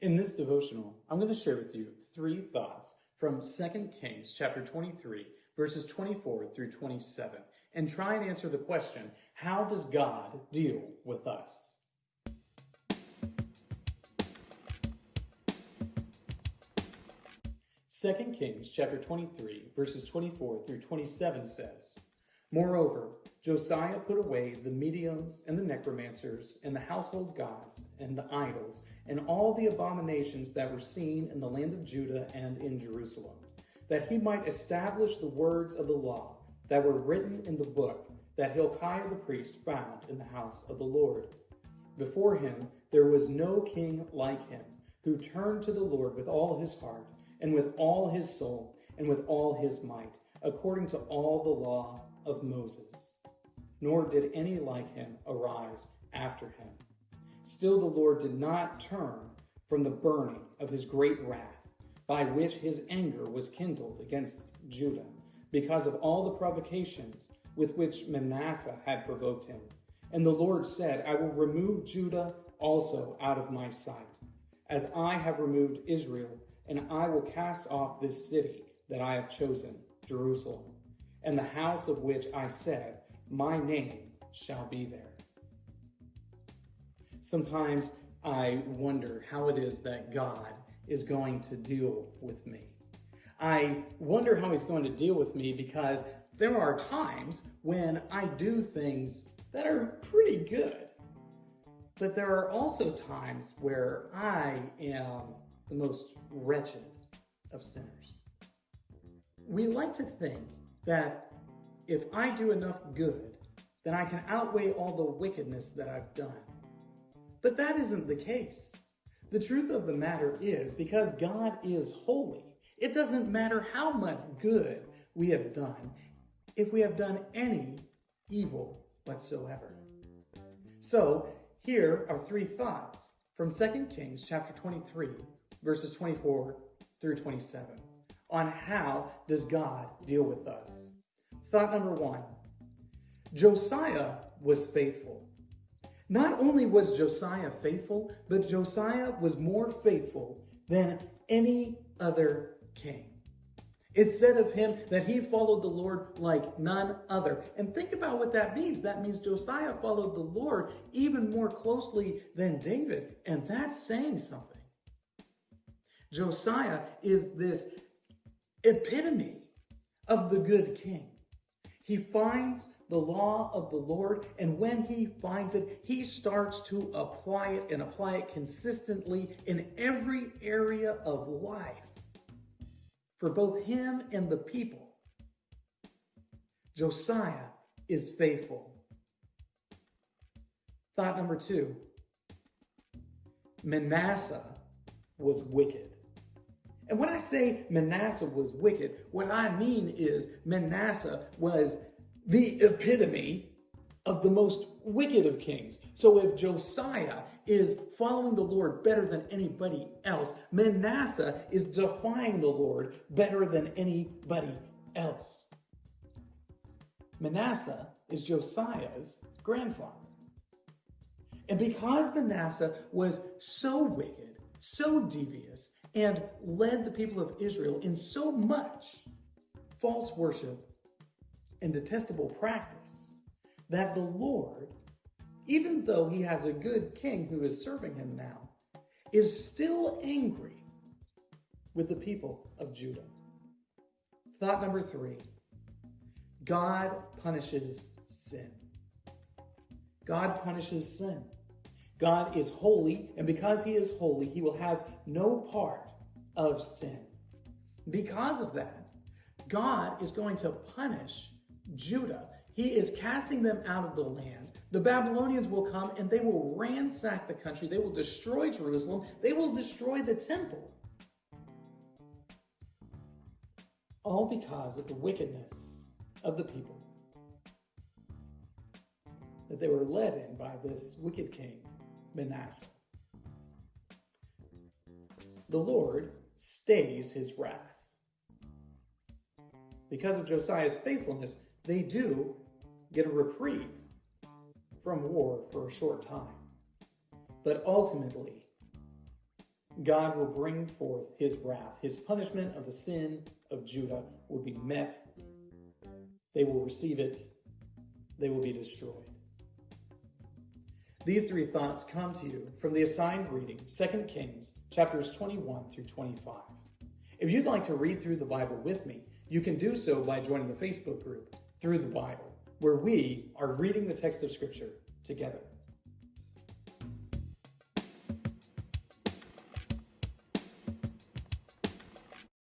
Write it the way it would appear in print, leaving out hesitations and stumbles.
In this devotional, I'm going to share with you 3 thoughts from 2 Kings chapter 23, verses 24 through 27, and try and answer the question, how does God deal with us? Second Kings chapter 23, verses 24 through 27 says, Moreover, Josiah put away the mediums and the necromancers and the household gods and the idols and all the abominations that were seen in the land of Judah and in Jerusalem, that he might establish the words of the law that were written in the book that Hilkiah the priest found in the house of the Lord. Before him there was no king like him, who turned to the Lord with all his heart and with all his soul and with all his might, according to all the law of Moses. Nor did any like him arise after him. Still the Lord did not turn from the burning of his great wrath, by which his anger was kindled against Judah, because of all the provocations with which Manasseh had provoked him. And the Lord said, I will remove Judah also out of my sight, as I have removed Israel, and I will cast off this city that I have chosen, Jerusalem, and the house of which I said, my name shall be there. Sometimes I wonder how it is that God is going to deal with me. I wonder how he's going to deal with me because there are times when I do things that are pretty good. But there are also times where I am the most wretched of sinners. We like to think that if I do enough good, then I can outweigh all the wickedness that I've done. But that isn't the case. The truth of the matter is, because God is holy, it doesn't matter how much good we have done, if we have done any evil whatsoever. So, here are 3 thoughts from 2 Kings chapter 23, verses 24 through 27, on how does God deal with us. Thought number 1, Josiah was faithful. Not only was Josiah faithful, but Josiah was more faithful than any other king. It's said of him that he followed the Lord like none other. And think about what that means. That means Josiah followed the Lord even more closely than David. And that's saying something. Josiah is this epitome of the good king. He finds the law of the Lord, and when he finds it, he starts to apply it and apply it consistently in every area of life for both him and the people. Josiah is faithful. Thought number 2, Manasseh was wicked. And when I say Manasseh was wicked, what I mean is Manasseh was the epitome of the most wicked of kings. So if Josiah is following the Lord better than anybody else, Manasseh is defying the Lord better than anybody else. Manasseh is Josiah's grandfather. And because Manasseh was so wicked, so devious, and led the people of Israel in so much false worship and detestable practice, that the Lord, even though he has a good king who is serving him now, is still angry with the people of Judah. Thought number 3, God punishes sin. God punishes sin. God is holy, and because he is holy, he will have no part of sin. Because of that, God is going to punish Judah. He is casting them out of the land. The Babylonians will come and they will ransack the country. They will destroy Jerusalem. They will destroy the temple. All because of the wickedness of the people that they were led in by this wicked king, Manasseh. The Lord stays his wrath. Because of Josiah's faithfulness, they do get a reprieve from war for a short time. But ultimately, God will bring forth his wrath. His punishment of the sin of Judah will be met. They will receive it. They will be destroyed. These three thoughts come to you from the assigned reading, 2 Kings, chapters 21 through 25. If you'd like to read through the Bible with me, you can do so by joining the Facebook group, Through the Bible, where we are reading the text of Scripture together.